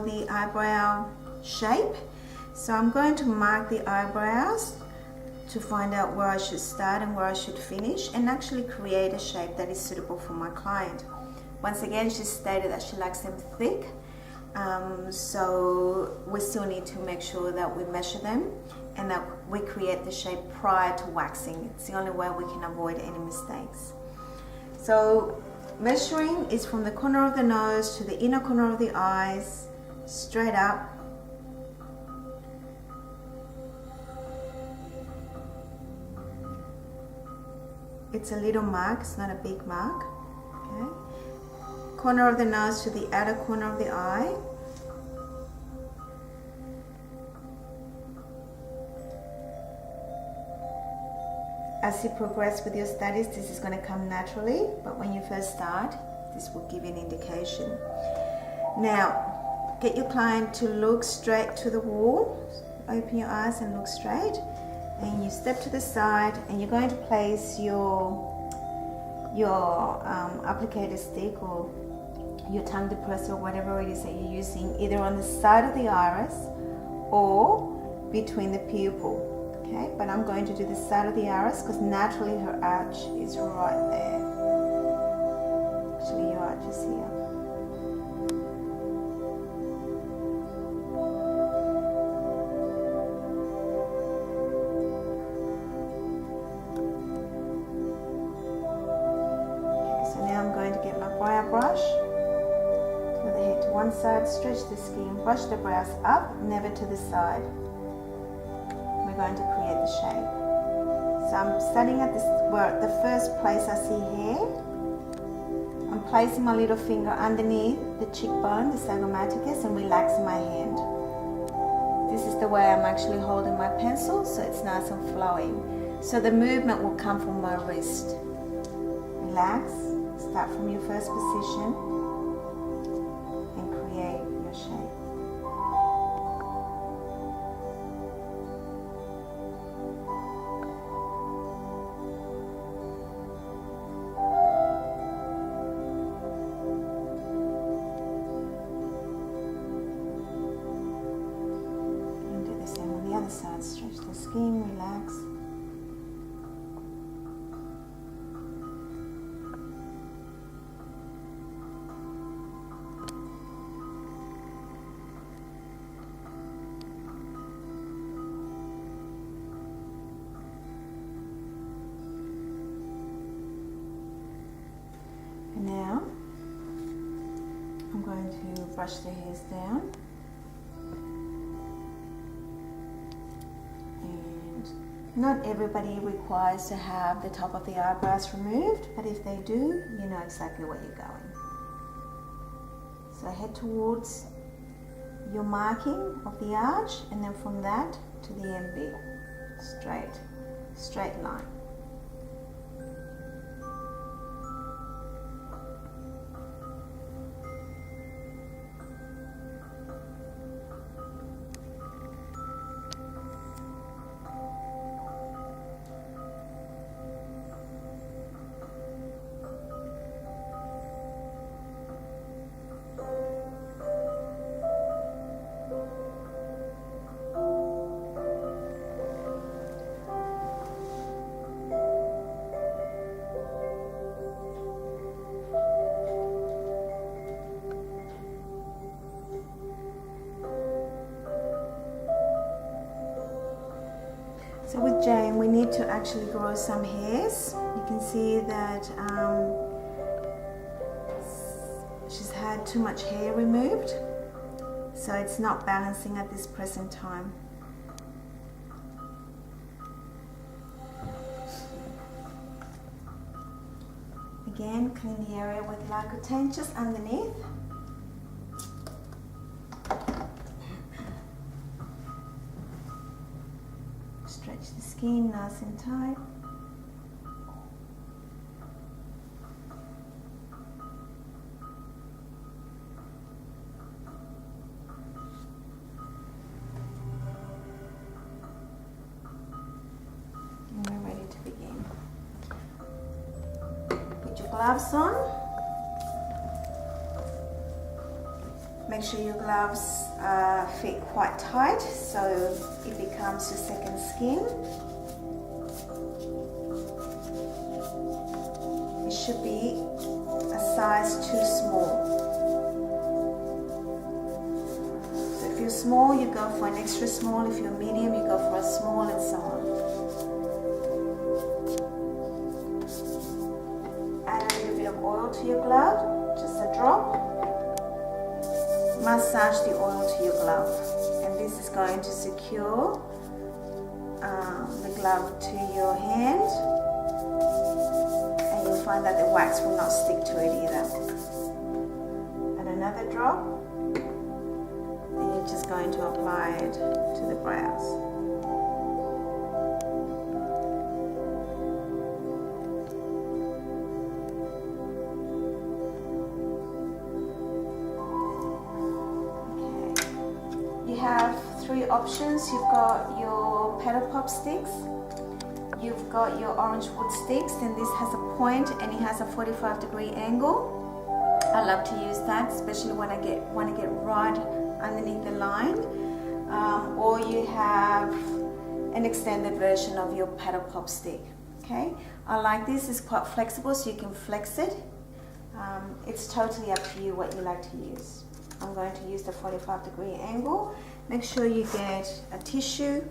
for the eyebrow shape. So I'm going to mark the eyebrows to find out where I should start and where I should finish, and actually create a shape that is suitable for my client. Once again, she stated that she likes them thick, so we still need to make sure that we measure them and that we create the shape prior to waxing. It's the only way we can avoid any mistakes. So measuring is from the corner of the nose to the inner corner of the eyes, straight up. It's a little mark, it's not a big mark. Okay. Corner of the nose to the outer corner of the eye. As you progress with your studies, this is going to come naturally, but when you first start, this will give you an indication. Now, get your client to look straight to the wall. Open your eyes and look straight. And you step to the side, and you're going to place your applicator stick or your tongue depressor, whatever it is that you're using, either on the side of the iris or between the pupil. Okay, but I'm going to do the side of the iris because naturally her arch is right there. Actually, your arch is here. Okay, so now I'm going to get my brow brush. Turn the head to one side, stretch the skin, brush the brows up, never to the side. We're going to create the shape. So I'm starting at this, where the first place I see hair. I'm placing my little finger underneath the cheekbone, the zygomaticus, and relaxing my hand. This is the way I'm actually holding my pencil, so it's nice and flowing. So the movement will come from my wrist. Relax, start from your first position, and create your shape. Side, stretch the skin, relax. And now I'm going to brush the hairs down. Not everybody requires to have the top of the eyebrows removed, but if they do, you know exactly where you're going. So head towards your marking of the arch, and then from that to the MB. Straight line. So with Jane, we need to actually grow some hairs. You can see that she's had too much hair removed, so it's not balancing at this present time. Again, clean the area with L'Occitane just underneath. Stretch the skin nice and tight. And we're ready to begin. Put your gloves on. Make Make sure your gloves fit quite tight so it becomes your second skin. It should be a size too small. So if you're small, you go for an extra small. If you're medium, you go for a small, and so on. Add a little bit of oil to your glove, just a drop. Massage the oil to your glove, and this is going to secure the glove to your hand, and you'll find that the wax will not stick to it either. And another drop, and you're just going to apply it to the brows. You have three options. You've got your petal pop sticks, you've got your orange wood sticks, and this has a point and it has a 45-degree angle. I love to use that, especially when I want to get right underneath the line. Or you have an extended version of your petal pop stick. Okay, I like this. It's quite flexible, so you can flex it. It's totally up to you what you like to use. I'm going to use the 45-degree angle. Make sure you get a tissue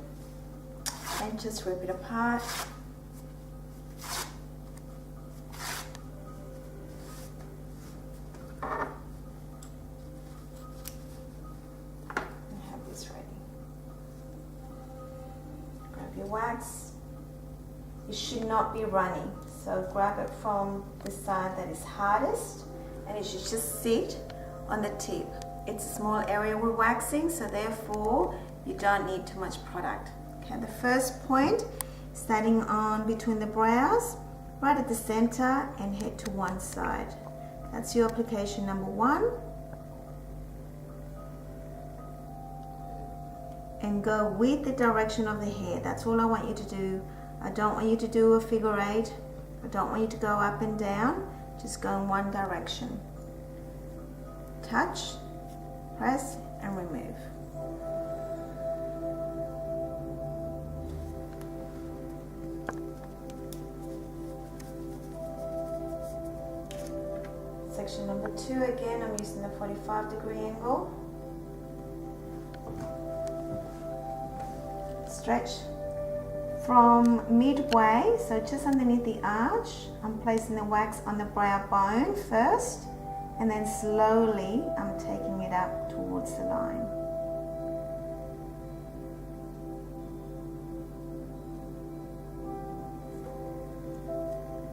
and just rip it apart. And have this ready. Grab your wax. It should not be running, so grab it from the side that is hardest, and it should just sit on the tip. It's a small area we're waxing, so therefore you don't need too much product. Okay, the first point, starting on between the brows, right at the center, and head to one side. That's your application number one. And go with the direction of the hair. That's all I want you to do. I don't want you to do a figure eight. I don't want you to go up and down. Just go in one direction. Touch, press, and remove. Section number two, again, I'm using the 45-degree angle. Stretch from midway, so just underneath the arch, I'm placing the wax on the brow bone first, and then slowly I'm taking it up towards the line.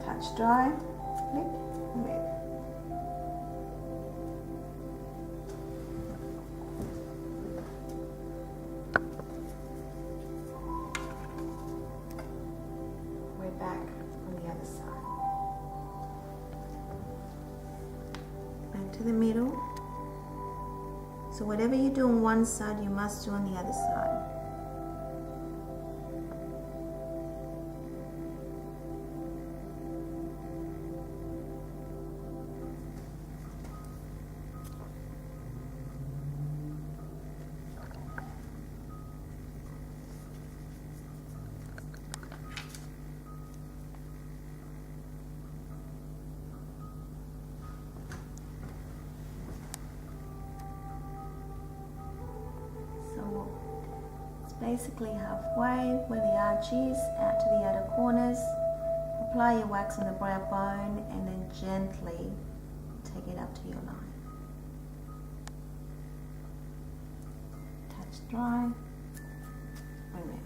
Touch dry, flip, remove. We're back on the other side. To the middle. So whatever you do on one side, you must do on the other side. Basically halfway where the arch is, out to the outer corners. Apply your wax on the brow bone and then gently take it up to your line. Touch dry, remove.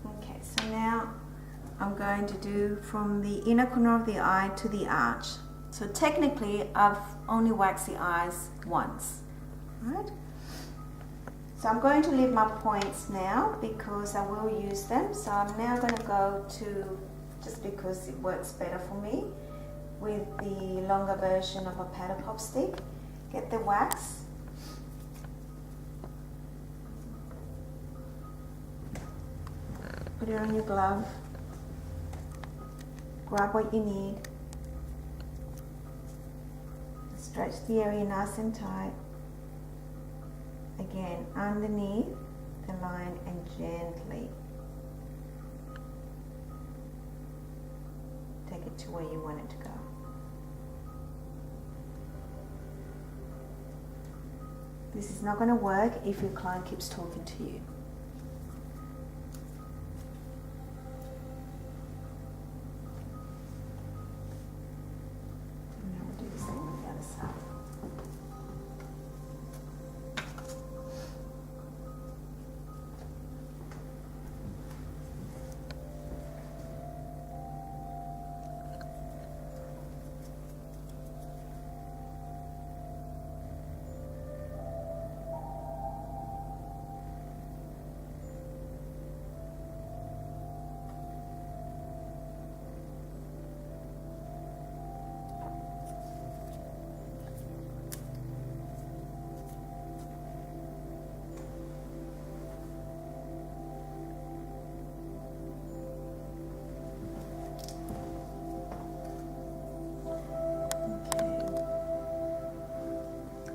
Okay, so now I'm going to do from the inner corner of the eye to the arch. So technically I've only waxed the eyes once, right? So I'm going to leave my points now because I will use them. So I'm now going to go to, just because it works better for me, with the longer version of a paddle pop stick. Get the wax. Put it on your glove. grab what you need. Stretch the area nice and tight. Again, underneath the line and gently take it to where you want it to go. This is not going to work if your client keeps talking to you. And now we'll do the same on the other side.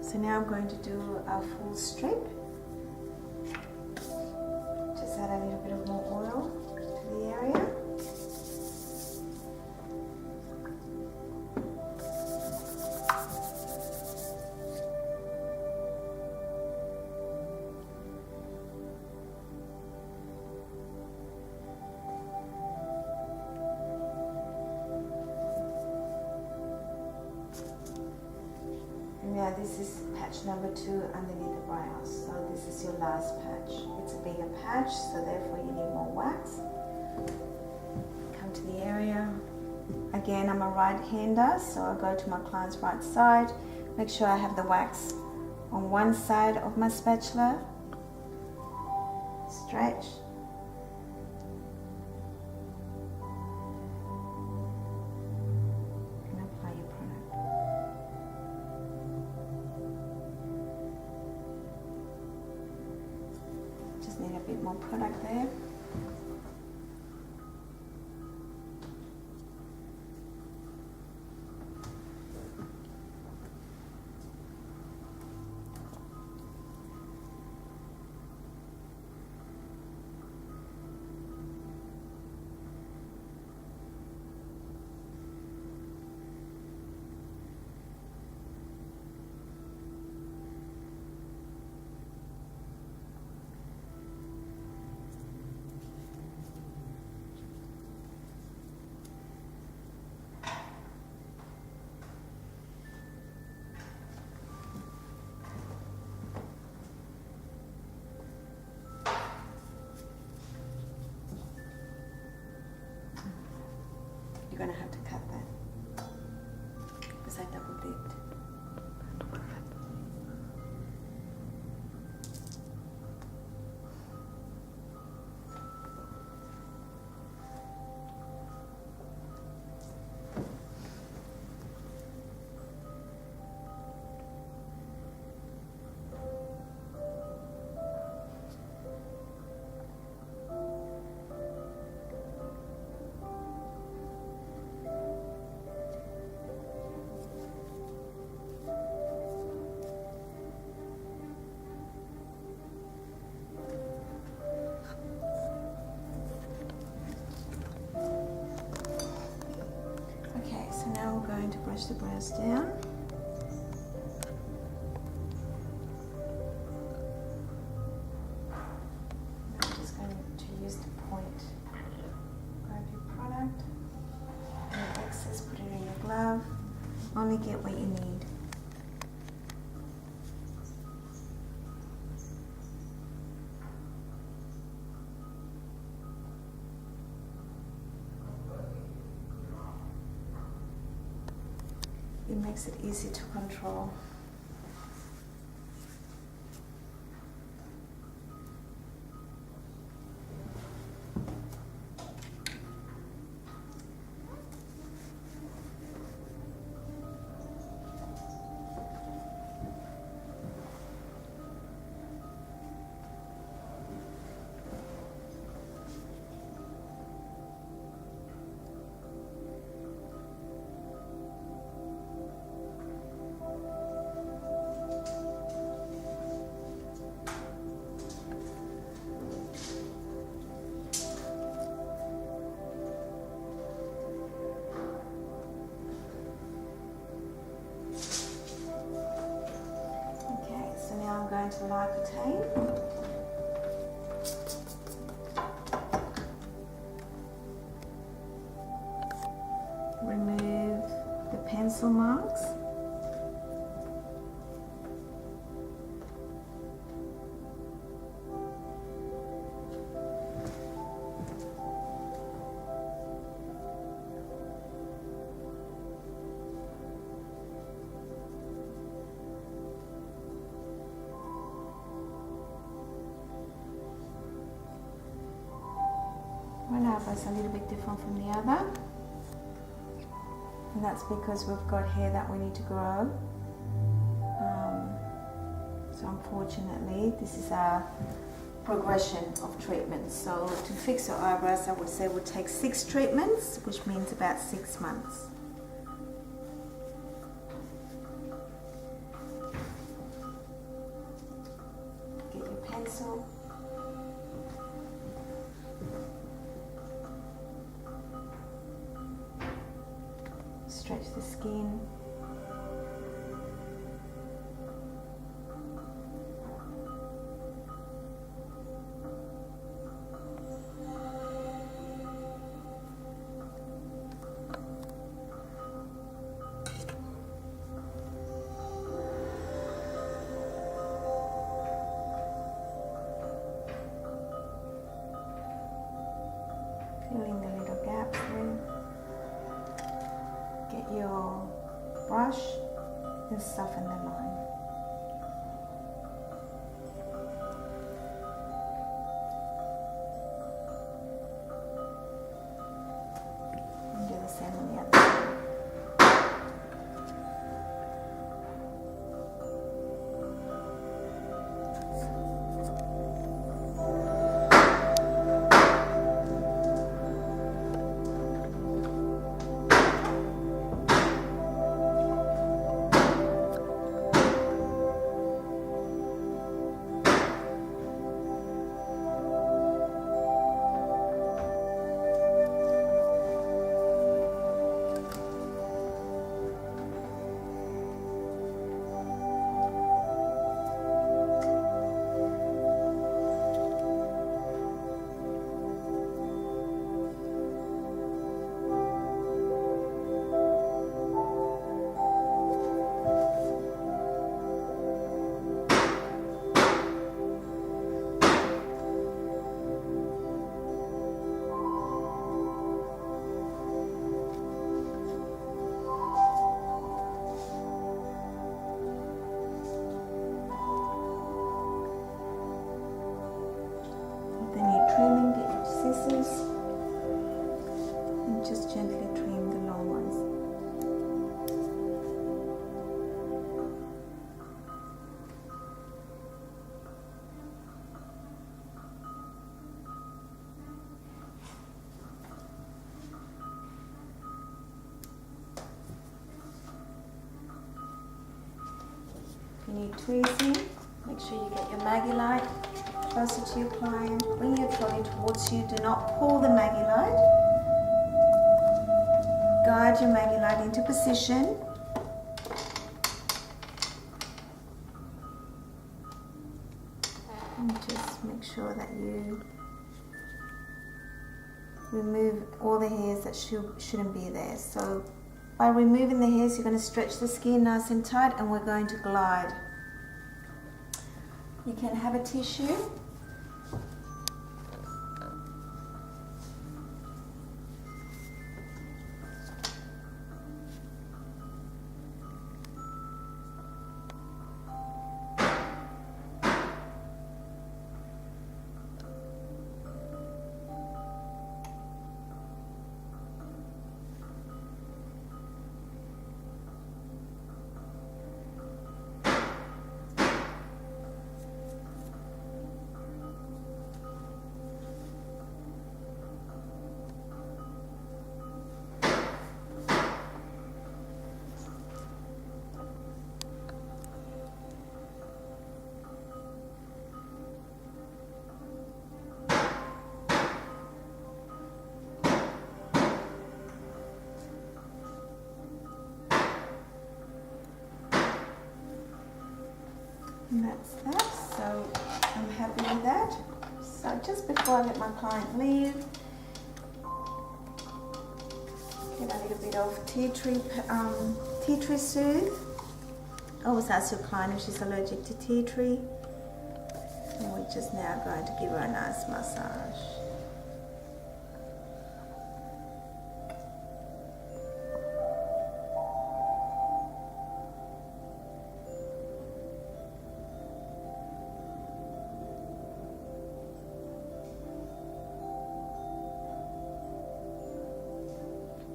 So now I'm going to do a full strip. Just add a little bit of more oil to the area. Now this is patch number 2 underneath the brows. So this is your last patch. It's a bigger patch, so therefore you need more wax. Come to the area. Again, I'm a right-hander, so I go to my client's right side. Make sure I have the wax on one side of my spatula. Stretch. And apply your product. Just need a bit more product there. You're going to have to cut that because I double dipped. So now we're going to brush the brows down. I'm just going to use the point. Grab your product, any excess, put it in your glove. Only get what you need. It makes it easy to control. going to Lycopene. Remove the pencil marks. One eyebrow is a little bit different from the other, and that's because we've got hair that we need to grow. So unfortunately, this is our progression of treatments. So to fix your eyebrows, I would say would take 6 treatments, which means about 6 months. Get your pencil. Stretch the skin. Filling the little gaps in. Get your brush and soften the line. And do the same on the other side. Trimming, get your scissors and just gently trim the long ones. If you need tweezing, make sure you get your Maggie Light closer to your client. Bring your trolley towards you. Do not pull the Maggie Light. Guide your Maggie Light into position. And just make sure that you remove all the hairs that shouldn't be there. So by removing the hairs, you're going to stretch the skin nice and tight, and we're going to glide. You can have a tissue. And that's that. So I'm happy with that. So just before I let my client leave, get a little bit of tea tree soothe. Always ask your client if she's allergic to tea tree. And we're just now going to give her a nice massage.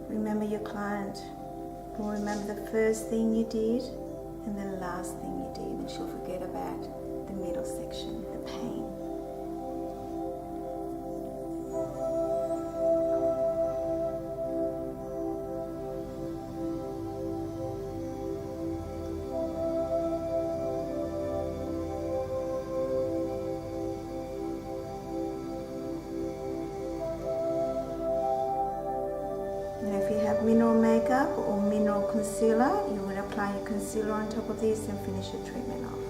Remember your client will remember the first thing you did and the last thing you did, and she'll forget about the middle section, the pain. And if you have mineral makeup or mineral concealer, you would apply your concealer on top of this and finish your treatment off.